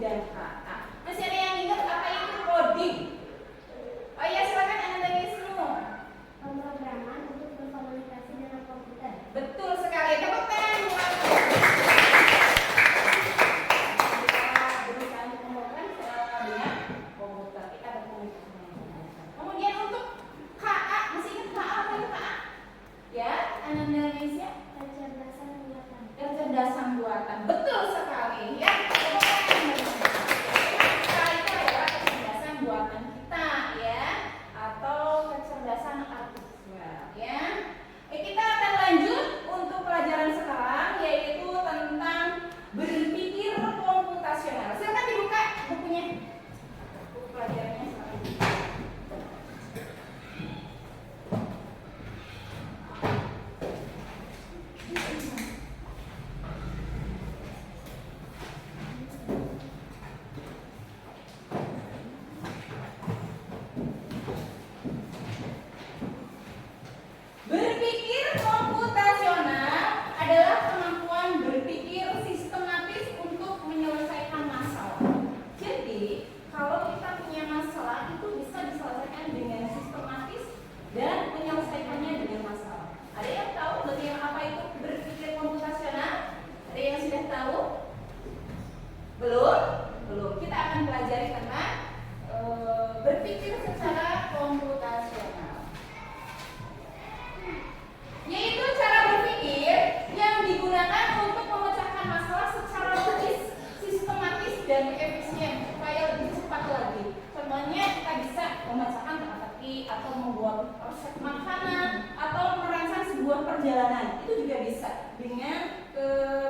dan KA. Masih ada yang ingat apa itu coding? Oh iya, silakan Ananda Wisnu. Pemrograman untuk berkomunikasi dengan komputer. Betul sekali. Tepuk tangan buat kemudian untuk KA, masih ingat KA apa itu KA? Ya, Ananda Indonesia. Kecerdasan buatan. Kecerdasan buatan. Betul sekali. Ya, KA itu adalah kecerdasan buatan kita, ya, atau kecerdasan artifisial, ya. Kita akan lanjut untuk pelajaran sekarang, yaitu tentang berpikir komputasional. Silakan dibuka bukunya. Buku pelajarannya sekarang. Berpikir komputasional adalah kemampuan berpikir sistematis untuk menyelesaikan masalah. Jadi, kalau kita punya masalah itu bisa diselesaikan dengan sistematis dan menyelesaikannya dengan masalah. Ada yang tahu bagian apa itu berpikir komputasional? Ada yang sudah tahu? Belum? Belum. Kita akan pelajari tentang berpikir secara komputasional, yaitu cara berpikir yang digunakan untuk memecahkan masalah secara logis, sistematis, dan efisien supaya lebih cepat lagi. Contohnya kita bisa memecahkan teka-teki atau membuat resep makanan atau merancang sebuah perjalanan. Itu juga bisa dengan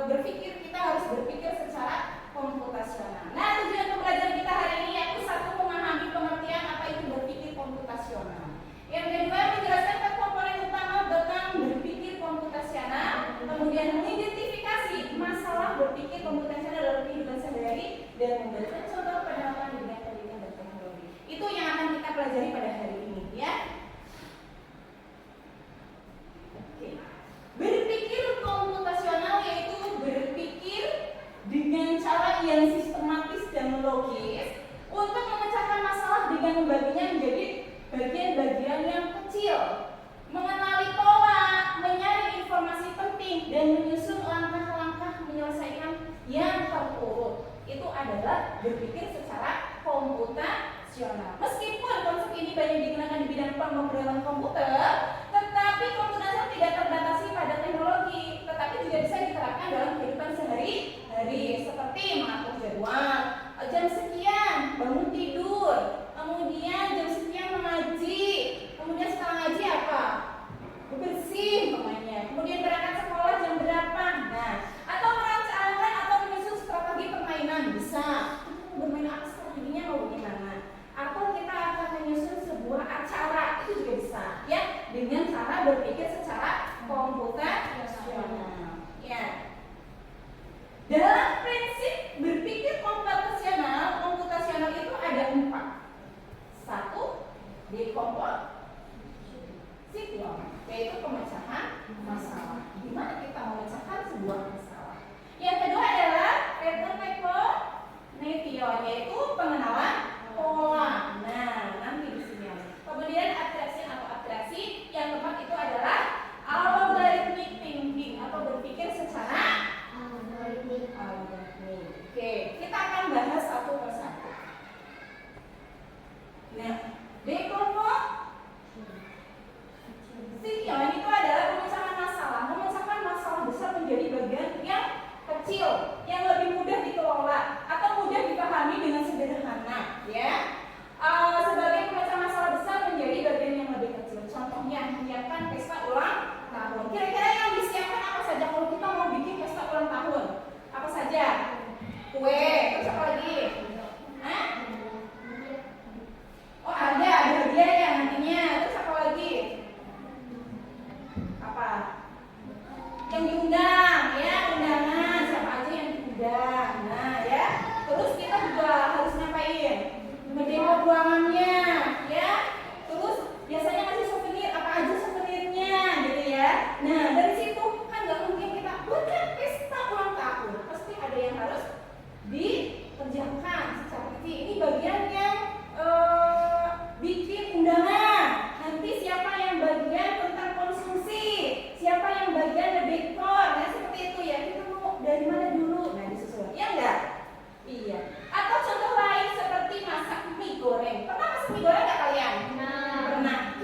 berpikir. Kita harus berpikir secara komputasional. Nah, tujuan pembelajaran kita hari ini yaitu satu, memahami pengertian apa itu berpikir komputasional. Yang kedua, menjelaskan komponen utama tentang berpikir komputasional, kemudian mengidentifikasi masalah berpikir komputasional dalam kehidupan sehari-hari dan memberikan contoh penerapan di bidang pendidikan dan teknologi. Itu yang akan kita pelajari pada hari ini, ya. Oke. Berpikir komputasional yaitu berpikir dengan cara yang sistematis dan logis untuk memecahkan masalah dengan membaginya menjadi bagian-bagian yang kecil, mengenali pola, menyaring informasi penting, dan menyusun langkah-langkah menyelesaikan yang terurut. Itu adalah berpikir secara komputasional. Meskipun konsep ini banyak digunakan di bidang pemrograman komputer, tetapi komputasional tidak terbatasi pada teknologi, tetapi juga bisa diterapkan dalam kehidupan sehari-hari, seperti mengatur jadwal, jam sekian bangun tidur, kemudian jam sekian mengaji, kemudian setelah ngaji apa? Bersih namanya. Kemudian berangkat sekolah jam berapa? Nah, atau merancangkan atau menyusun strategi permainan bisa. Bermain apa strateginya mau bagaimana? Atau kita akan menyusun sebuah acara, itu juga bisa, ya, dengan cara berpikir secara komputasional. Ya. Dalam prinsip berpikir komputasional itu ada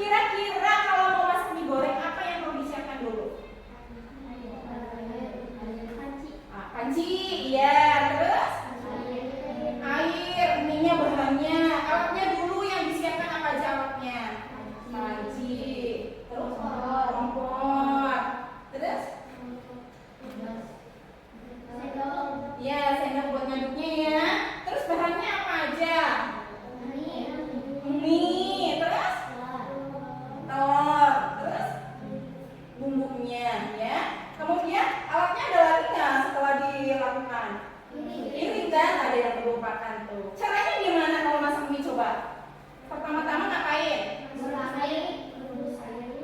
kira-kira kalau mau masak mie goreng apa yang perlu disiapkan dulu? Panci, iya. Terus air, minyak, bahannya, alatnya dulu yang disiapkan apa aja alatnya? Panci, terus kompor, terus ya sendok buat ngaduknya ya. Terus bahannya apa aja? Mie, terus telur, terus bumbunya ya. Kemudian alatnya ada lagi nggak setelah dilakukan? Ini kan ada yang terlupakan tuh. Caranya gimana kalau masak mie coba? Pertama-tama ngapain?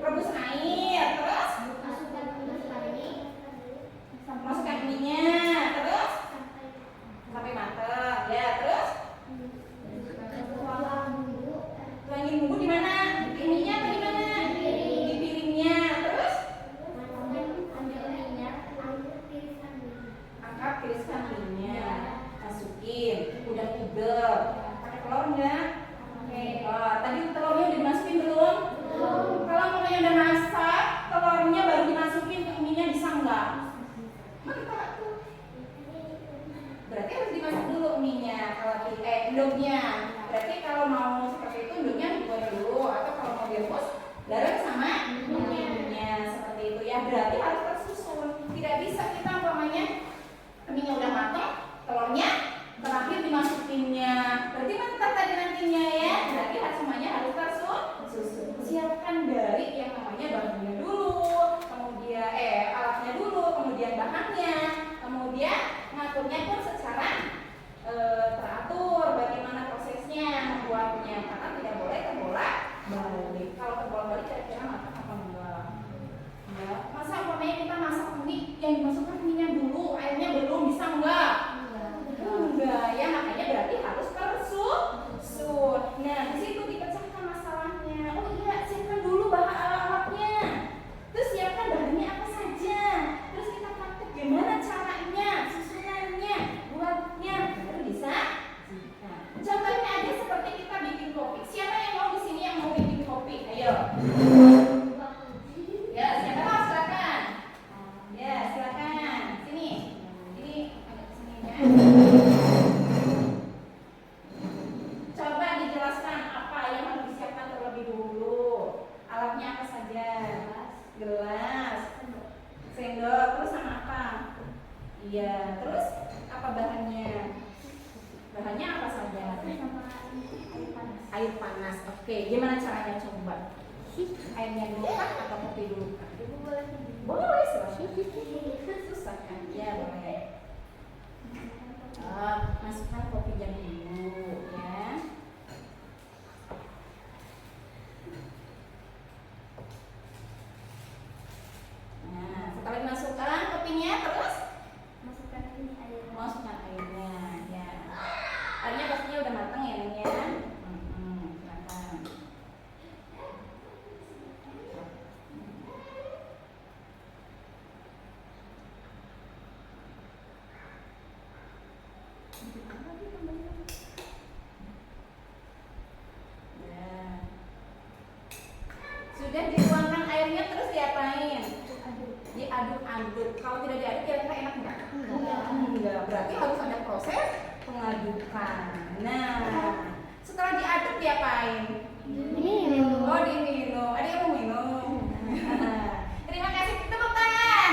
Rebus air, terus masukkan mie-nya, terus sampai matang ya. Terus tuangin bumbu di mana? Di mie-nya apa di mana? Di piringnya. Terus angkat, tiriskan mie-nya, masukin, udah kidel. Pakai telur enggak? Oke. Tadi telurnya udah dimasukin belum? Kalau mie udah masak, telurnya baru dimasukin ke mie-nya, bisa enggak? Berarti harus dimasak dulu mie-nya. Kalau endoknya. Berarti kalau mau seperti itu endoknya dibuat dulu, atau kalau mau direbus garam sama mie-nya seperti itu ya. Berarti harus tersusun. Tidak bisa kita umpamanya mie-nya udah matang, telurnya terakhir dimasukinnya. Berarti mentah tadi nantinya ya. Berarti semuanya harus tersusun. Siapkan dari yang namanya bahannya dulu, kemudian alatnya dulu, kemudian bahannya, kemudian ngaturnya pun secara teratur bagaimana prosesnya membuatnya, karena tidak boleh terbolak-balik. Kalau terbolak-balik kira-kira matang apa enggak? Ya, masa umpamanya kita masak mie yang dimasukkan mie-nya dulu, airnya belum, bisa enggak? Enggak ya, makanya berarti harus tersusun. Nah, di situ dipecahkan masalahnya. Oh iya, siapkan dulu bahan alatnya. Terus siapkan bahannya apa saja. Terus kita praktek gimana caranya, susunannya, buatnya, baru bisa. Contohnya aja seperti kita bikin kopi. Siapa yang mau di sini yang mau bikin kopi? Ayo. Ya, siapa mau silakan. Ya, silakan. Sini. Ini agak sini ya. Coba dijelaskan apa yang harus disiapkan terlebih dulu. Alatnya apa saja? Gelas, sendok, terus sama apa? Iya, terus apa bahannya? Bahannya apa saja? Air panas. Oke, gimana caranya coba? Airnya dulu kah atau kopi dulu kah? Boleh, silahkan. Susah kan? Ya, boleh. Masukkan kopinya dulu ya. Nah, setelah dimasukkan kopinya, terus masukkan airnya ya. Airnya pastinya udah matang ya, Neng ya. Silakan. Sudah dituangkan airnya, terus diapain? Diaduk-aduk. Kalau tidak diaduk kira-kira enak enggak? Enggak. Berarti harus ada proses pengadukan. Nah, setelah diaduk diapain? Oh, diminum. Ada yang mau minum? Terima kasih, tepuk tangan.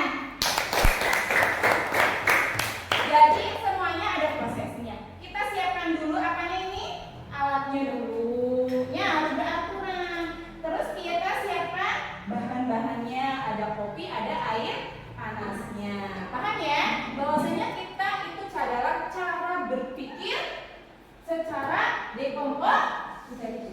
Jadi semuanya ada prosesnya. Kita siapkan dulu apanya ini? Alatnya dulu. Ya, harus beraturan. Terus kita siapkan bahan-bahannya. Ada kopi, ada air panasnya. Paham ya? Bahwasanya kita itu adalah cara berpikir secara dekomposisi.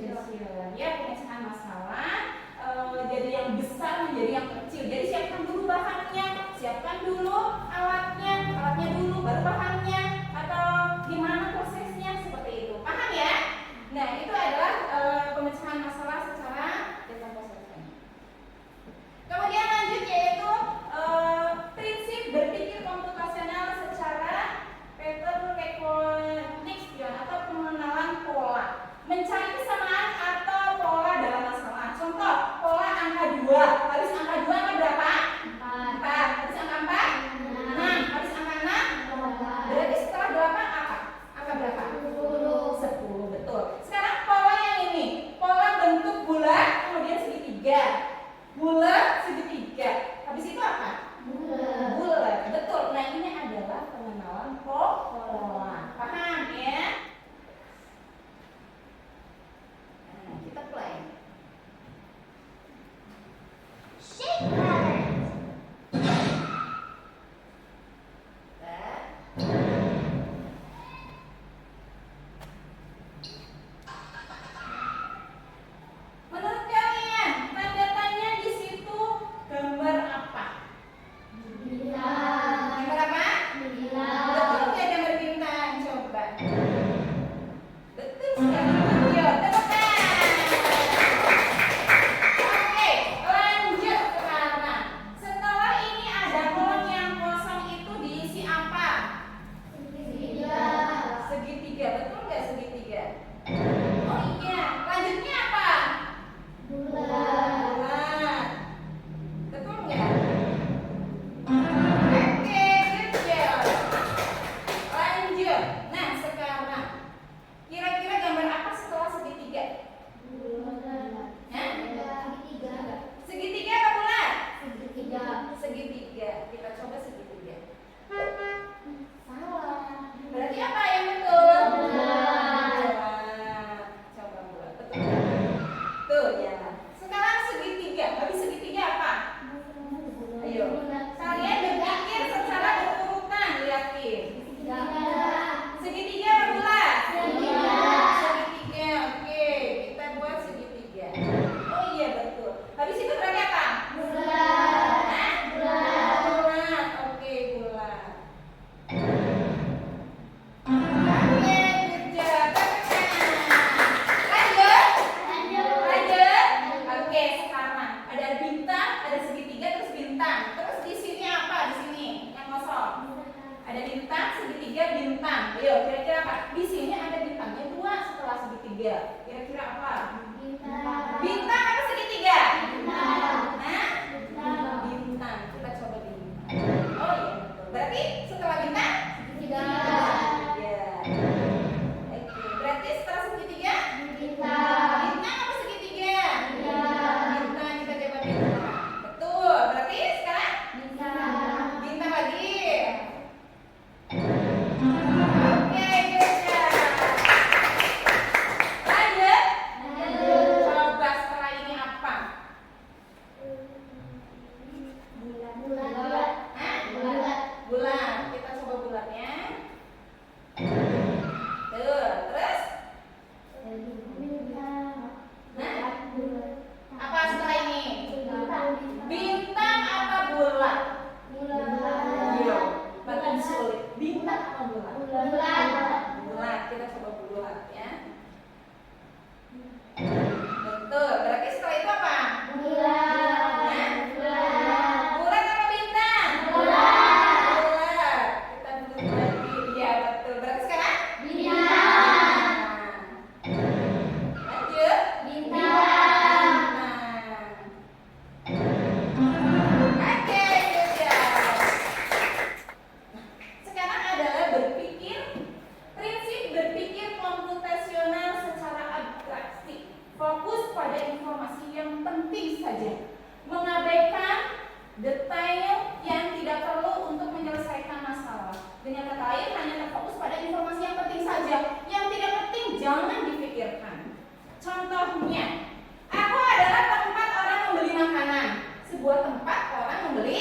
fokus pada informasi yang penting saja, mengabaikan detail yang tidak perlu untuk menyelesaikan masalah. Dengan kata lain, hanya terfokus pada informasi yang penting saja. Yang tidak penting jangan dipikirkan. Contohnya, aku adalah tempat orang membeli makanan. Sebuah tempat orang membeli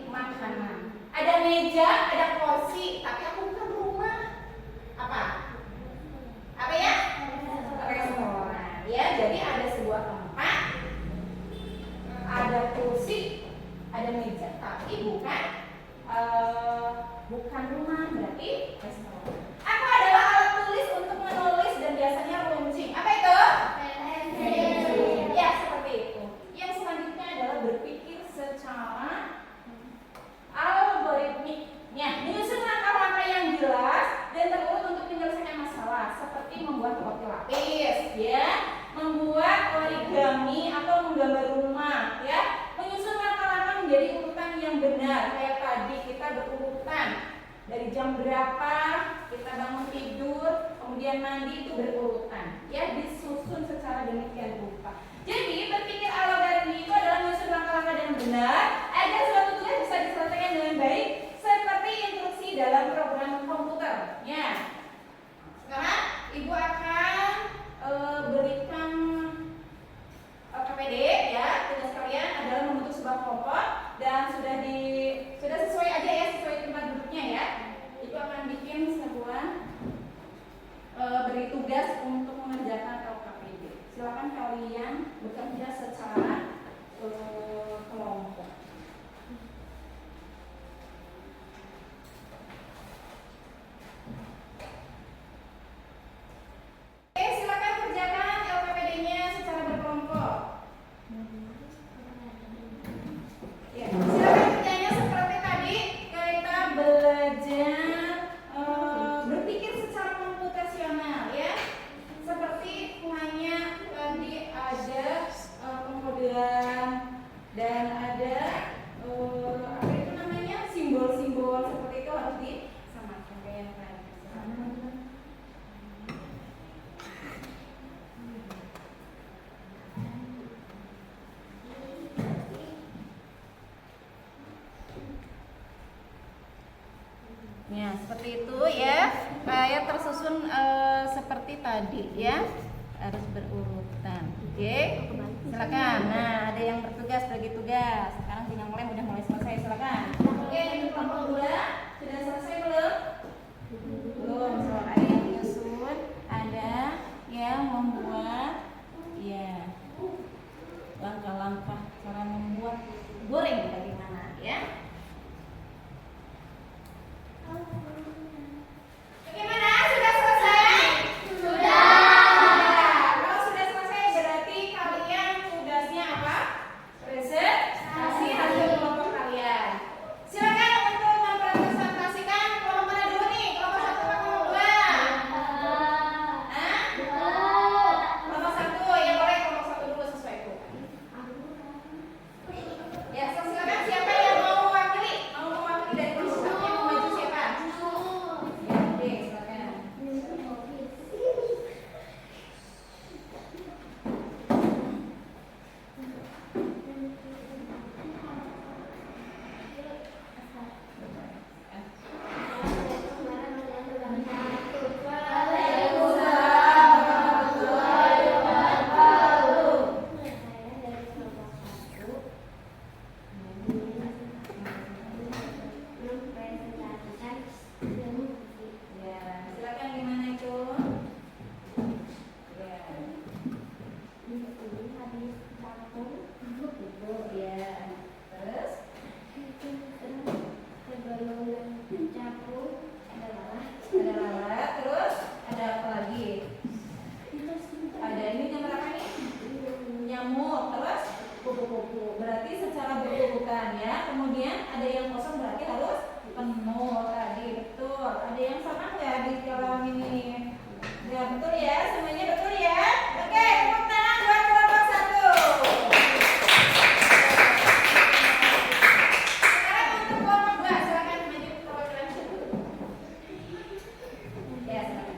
makanan. Ada meja, ada kursi, tapi aku bukan rumah. Apa? Apa ya? Restoran. Ya, jadi ada sebuah tempat, ada kursi, ada meja, tapi bukan rumah, berarti restoran. Aku adalah alat tulis untuk menulis dan biasanya runcing. Apa itu? Ya, seperti itu. Yang selanjutnya adalah berpikir secara algoritmiknya, menyusun langkah-langkah yang jelas dan terurut untuk menyelesaikan masalah, seperti membuat roti lapis, ya, membuat origami atau menggambar rumah, ya, menyusun langkah-langkah menjadi urutan yang benar. Kayak tadi kita berurutan dari jam berapa kita bangun tidur, kemudian mandi, itu berurutan, ya, disusun secara demikian rupa. Jadi berpikir algoritmi itu adalah menyusun langkah-langkah yang benar agar suatu tugas bisa diselesaikan dengan baik seperti instruksi dalam program komputer. Ya. Sekarang Ibu akan berikan KPD, ya. Tugas kalian adalah membentuk sebuah kelompok dan sudah sesuai aja ya, sesuai tempat duduknya ya. Ibu akan bikin sebuah beri tugas untuk mengerjakan LKPD. Silakan kalian bekerja secara kelompok. Oke, silakan kerjakan LKPD-nya secara berkelompok. Ya, silakan kerjanya seperti tadi kita belajar berpikir secara komputasional, ya. Seperti hanya tadi ada pengkodean dan ada apa itu namanya, simbol-simbol seperti itu harus disamakan kayak yang tadi. Ya, seperti itu ya. Kayak tersusun seperti tadi ya. Harus berurutan. Oke. Silakan. Nah, ada yang bertugas bagi tugas. Sekarang tinggal udah mulai selesai. Silakan. Oke, untuk kelompok 2 sudah selesai belum? Belum. Ada yang menyusun, ada yang membuat ya langkah-langkah cara membuat goreng bagaimana ya. Bagaimana? Sudah selesai? Sudah. Kalau sudah selesai berarti kalian tugasnya apa? Presentasi hasil kelompok kalian. Silakan untuk mempresentasikan kelompok mana dulu nih? Kelompok 1 atau kelompok 2? Hah? Kelompok 1, ya boleh kelompok 1 dulu sesuai itu. Ya, silakan siapa yang mau mewakili? Mau mewakili dari kelompok 1 yang mau maju siapa? Ya, oke, silakan. Ya, silakan gimana itu? Ya. Ya. Terus? Ada lalat, terus ada apa lagi? Ada ini yang berapa nih? Nyamuk, terus kupu-kupu. Berarti secara berurutan ya. Kemudian ada yang kosong berarti harus penuh tadi, betul. Ada yang sama nggak di dalam ini? Ya betul ya, semuanya betul ya. Oke, tepuk tangan buat kelompok 1. Sekarang untuk kelompok 2, silakan maju perwakilan dulu. Ya, silakan.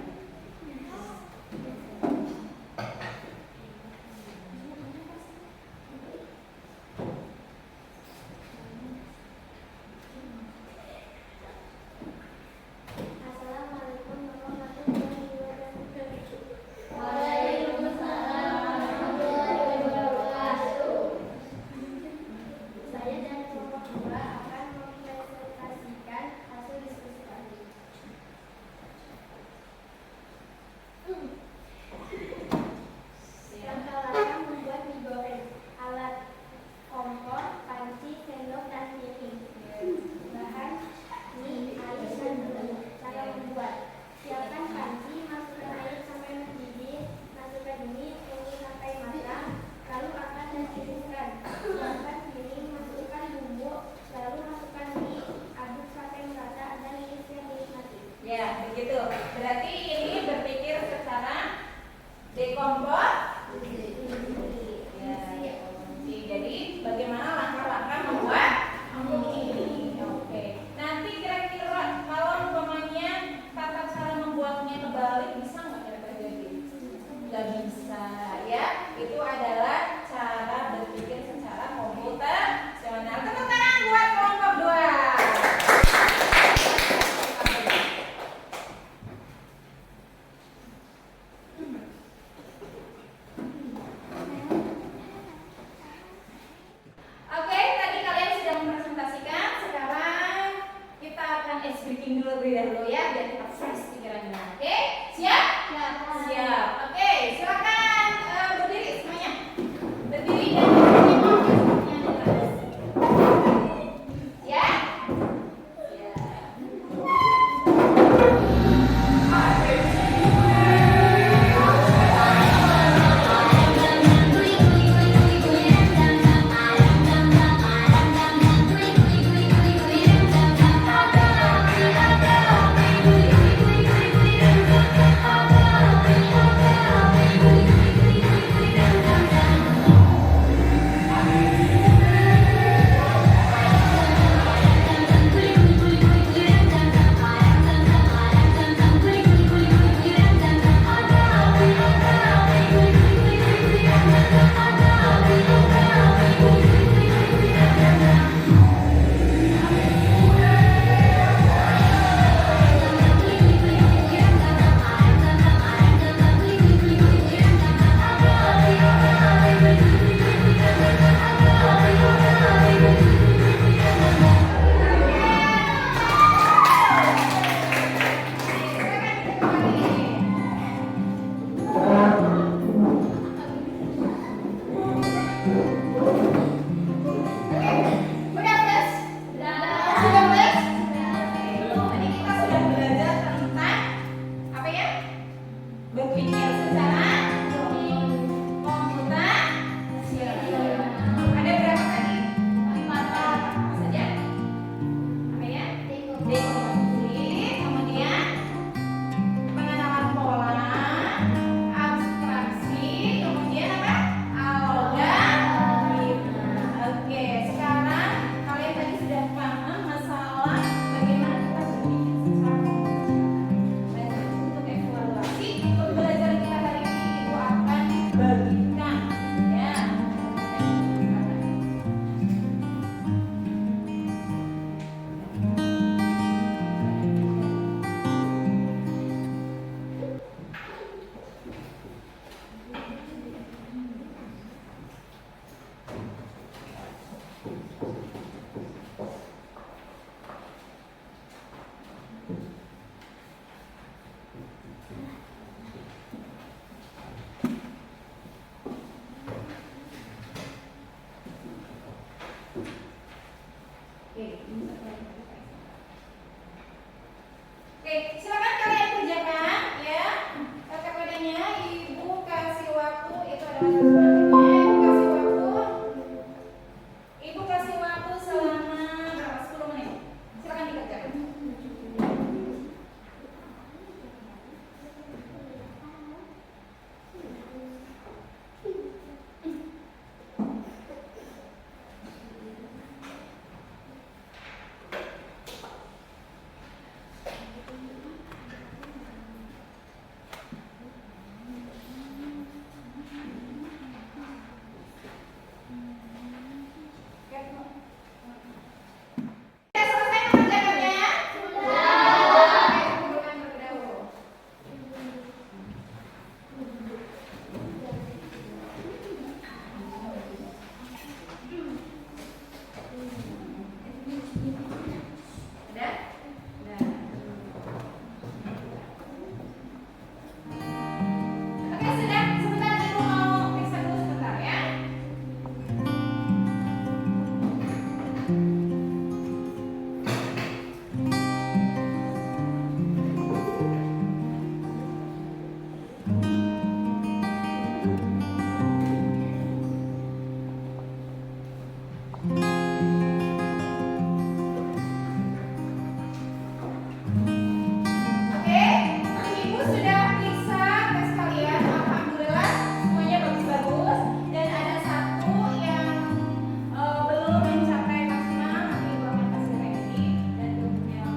Oke, udah plus? Sudah plus? Belum. Tadi kita sudah belajar tentang apa ya? Berpikir secara komputasi. Ada berapa tadi? 4 apa saja? Apa ya? Dekomposisi, kemudian pengenalan pola, abstraksi, kemudian apa? Algoritma. Oke, sekarang kalian tadi sudah paham masalah bagaimana kita berpikir secara komputasi. Dan untuk evaluasi, pembelajaran kita hari ini itu akan bagikan ya. Oke, silakan kalian kerjakan ya. KKPD-nya Ibu kasih waktu itu adalah selanjutnya. Ibu kasih waktu selama berapa? 10 menit. Silakan dikerjakan. Sudah selesai mengerjakannya? Oke, kumpulkan terlebih dahulu. Udah? Udah. Oke, sudah. Sebentar Ibu mau periksa dulu sebentar ya. Oke, Ibu sudah periksa tes kalian. Alhamdulillah semuanya bagus-bagus. Dan ada satu yang belum mencapai maksimal. Nanti Ibu akan kasih revisi. Dan untuk yang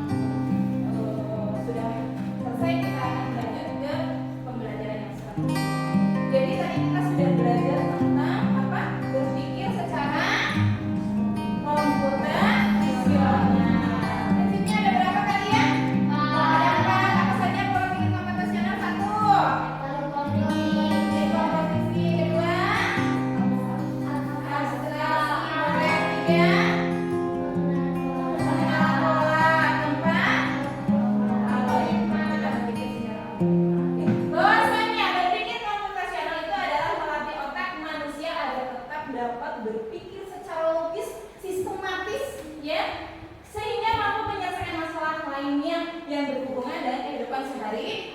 sudah selesai kita akan lanjut ke pembelajaran yang selanjutnya. Jadi tadi kita sudah belajar tentang apa? Berpikir secara komputasional. Prinsipnya ada berapa tadi ya? Ada 4. Apa saja pola pikir komputasional? 1. Dekomposisi. Kedua, abstraksi. Ketiga, pengenalan pola. Keempat, algoritma. Kita berpikir secara komputasi. Bahwasanya berpikir komputasional itu adalah melatih otak manusia agar tetap dapat berpikir secara logis, sistematis, ya, sehingga mampu menyelesaikan masalah lainnya yang berhubungan dengan kehidupan sehari-hari.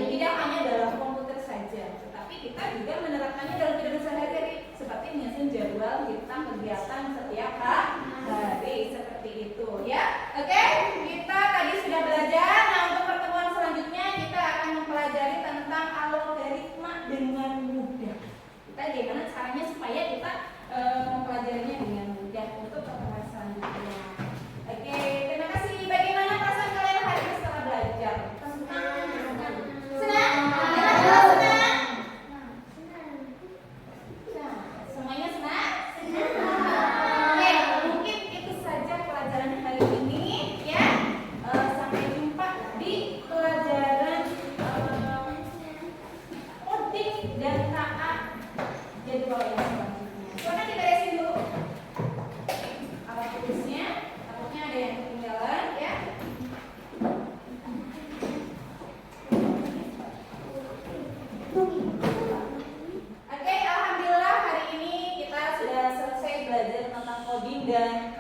Tidak hanya dalam komputer saja, tetapi kita juga menerapkannya dalam kehidupan sehari-hari, seperti menyusun jadwal kita kegiatan setiap hari, seperti itu, ya. Oke, kita tadi sudah belajar. Nah, untuk pertemuan selanjutnya kita akan mempelajari tentang algoritma dengan mudah. Kita gimana caranya supaya kita mempelajarinya dengan mudah untuk pertemuan selanjutnya. Oke, terima kasih. Bagaimana perasaan kalian hari ini setelah belajar? Senang? Senang? Senang? Senang? dan K